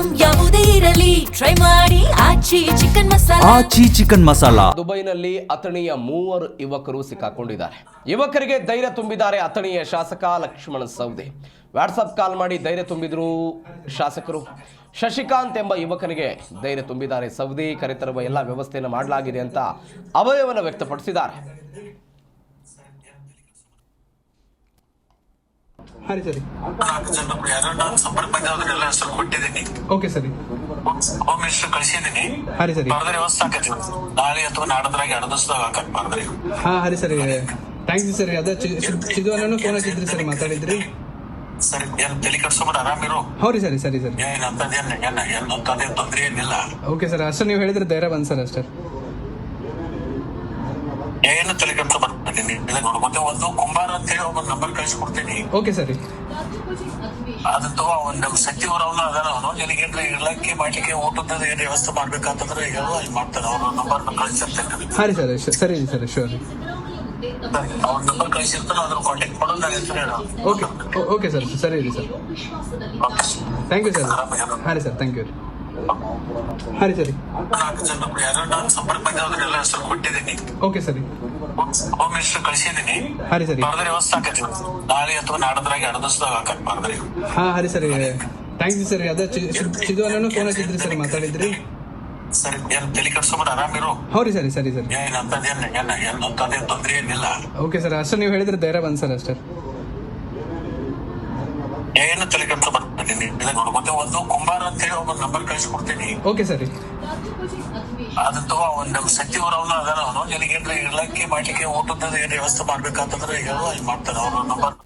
Item ಯಾವುದೇ ಇರಲಿ try ಮಾಡಿ ಆಚಿ ಚಿಕನ್ ಮಸಾಲಾ. ದುಬೈನಲ್ಲಿ ಅಥಣಿಯ 3 ಯುವಕರು ಸಿಕ್ಕಾಕೊಂಡಿದ್ದಾರೆ. ಯುವಕರಿಗೆ ಧೈರ್ಯ ತುಂಬಿದ್ದಾರೆ ಅಥಣಿಯ ಶಾಸಕ ಲಕ್ಷ್ಮಣ ಸವದಿ. ವಾಟ್ಸಪ್ ಕಾಲ್ ಮಾಡಿ ಧೈರ್ಯ ತುಂಬಿದ್ರು ಶಾಸಕರು. ಶಶಿಕಾಂತ್ ಎಂಬ ಯುವಕನಿಗೆ ಧೈರ್ಯ ತುಂಬಿದ್ದಾರೆ ಸವದಿ. ಕರೆತರುವ ಎಲ್ಲ ವ್ಯವಸ್ಥೆಯನ್ನು ಮಾಡಲಾಗಿದೆ ಅಂತ ಅಭಯವನ್ನು ವ್ಯಕ್ತಪಡಿಸಿದ್ದಾರೆ. ಹಾರಿ ಸರಿ. ಓಕೆ ಸರಿ. ಹೋಮ್ ಮಿನಿಸ್ಟರ್ ಕಳಿಸಿದ್ದೀನಿ. ಹಾರಿ ಸರಿ. ಬರ್ದ್ರೆ ವ್ಯವಸ್ಥೆ ಆಕತಿ ನಾಳೆ ಅಥವಾ ನಾಡದ್ರಾಗ 2 ದಿವಸದಾಗ ಆಕತ್ ಬರ್ದ್ರಿ. ಹಾ ಹಾರಿ ಸರಿ. ಥ್ಯಾಂಕ್ ಯು ಸರಿ. ಅದ ಚಿದುವನನ್ನು ಫೋನ್ ಹಚ್ಚಿದ್ರಿ ಸರಿ, ಮಾತಾಡಿದ್ರಿ ಸರಿ. ಏನ್ ತಲೆ ಕಟ್ಸ್ಕೊಂಡ್ ಆರಾಮಿರು. ಹೌರಿ ಸರಿ ಸರಿ ಸರಿ. ಏನಂತದೇನ್ ತೊಂದ್ರೆ ಏನಿಲ್ಲ. ಓಕೆ ಸರ್, ಅಷ್ಟೇ ನೀವು ಹೇಳಿದ್ರೆ ಧೈರ್ಯ ಬಂದ್ ಸರ್ ಅಷ್ಟೇ. ಏನು ತಲೆ ಕಟ್ಸ್ಕೊಂಡ್ಬರ್ತೀನಿ ನೋಡ್ಕೊತೆ. ಒಂದು ಕುಂಬಾರ ಅಂತ ಹೇಳಿ ಒಬ್ಬ ನಂಬರ್ ಕಳಿಸ್ಕೊಡ್ತೀನಿ. ಓಕೆ ಸರಿ. ಅದಂತೂ ಒಂದು ಸಚಿವರು ಅವನು ಅದಾರ. ಅವನು ನಿನಗೇನ್ರ ಇರ್ಲಕ್ಕೆ ಮಾಡ್ಲಿಕ್ಕೆ ಊಟದ ಏನ್ ವ್ಯವಸ್ಥೆ ಮಾಡ್ಬೇಕಂತಂದ್ರೆ ಹೇಳು, ಅಲ್ಲಿ ಮಾಡ್ತಾರೆ. ಅವ್ರ ನಂಬರ್ ಕಳಿಸಿರ್ತೇನೆ. ಹಾರಿ ಸರ್ ಸರಿ ಸರಿ ಶೋರ್. ಅವ್ರ ನಂಬರ್ ಕಳಿಸಿರ್ತಾನೆ, ಅದ್ರ ಕಾಂಟ್ಯಾಕ್ಟ್ ಮಾಡೋದು ನಾನು ಹೆಸರು ಹೇಳೋ. ಓಕೆ ಓಕೆ ಸರ್ ಸರಿ ರೀ sir. Thank you sir. Hari sir, thank you. Hari ಸರಿ. 4 ಜನರು ಯಾರು ನಾನು ಸಂಪರ್ಕ ಬಂದವ್ರನ್ನೆಲ್ಲ ಹೆಸರು ಕೊಟ್ಟಿದ್ದೀನಿ. ಓಕೆ ಸರಿ. ಹೋಮ್ ಮಿನಿಸ್ಟರ್ ಕಳಿಸಿದ್ದೀನಿ. ಹಾರಿ ಸರಿ. ಬರ್ದ್ರೆ ವ್ಯವಸ್ಥೆ ಆಕತಿ ನಾಳೆ ಅಥವಾ ನಾಡದ್ರಾಗ 2 ದಿವಸದಾಗ ಆಕತ್ ಬರ್ದ್ರಿ. ಹಾ ಹಾರಿ ಸರಿ. ಥ್ಯಾಂಕ್ ಯು ಸರಿ. ಅದ ಚಿದುವನನ್ನು ಫೋನ್ ಹಚ್ಚಿದ್ರಿ ಸರಿ, ಮಾತಾಡಿದ್ರಿ ಸರಿ. ಏನ್ ತಲೆ ಕಟ್ಸ್ಕೊಂಡ್ ಆರಾಮಿರು. ಹೌರಿ ಸರಿ ಸರಿ ಸರಿ. ಏನಂತದೇನ್ ತೊಂದ್ರೆ ಏನಿಲ್ಲ. ಓಕೆ ಸರ್, ಅಷ್ಟೇ ನೀವು ಹೇಳಿದ್ರೆ ಧೈರ್ಯ ಬಂದ್ ಸರ್ ಅಷ್ಟೇ. ಏನು ತಲೆ ಕಟ್ಸ್ಕೊಂಡ್ಬರ್ತೀನಿ ನೋಡ್ಕೊತೆ. ಒಂದು ಕುಂಬಾರ ಅಂತ ಹೇಳಿ ಒಬ್ಬ ನಂಬರ್ ಕಳಿಸ್ಕೊಡ್ತೀನಿ. ಓಕೆ ಸರಿ. ಅದಂತೂ ಒಂದು ಸಚಿವರು ಅವನು ಅದಾರ. ಅವನು ನಿನಗೇನ್ರ ಇರ್ಲಕ್ಕೆ ಮಾಡ್ಲಿಕ್ಕೆ ಊಟದ ಏನ್ ವ್ಯವಸ್ಥೆ ಮಾಡ್ಬೇಕಂತಂದ್ರೆ ಹೇಳು, ಅಲ್ಲಿ ಮಾಡ್ತಾರೆ. ಅವ್ರ ನಂಬರ್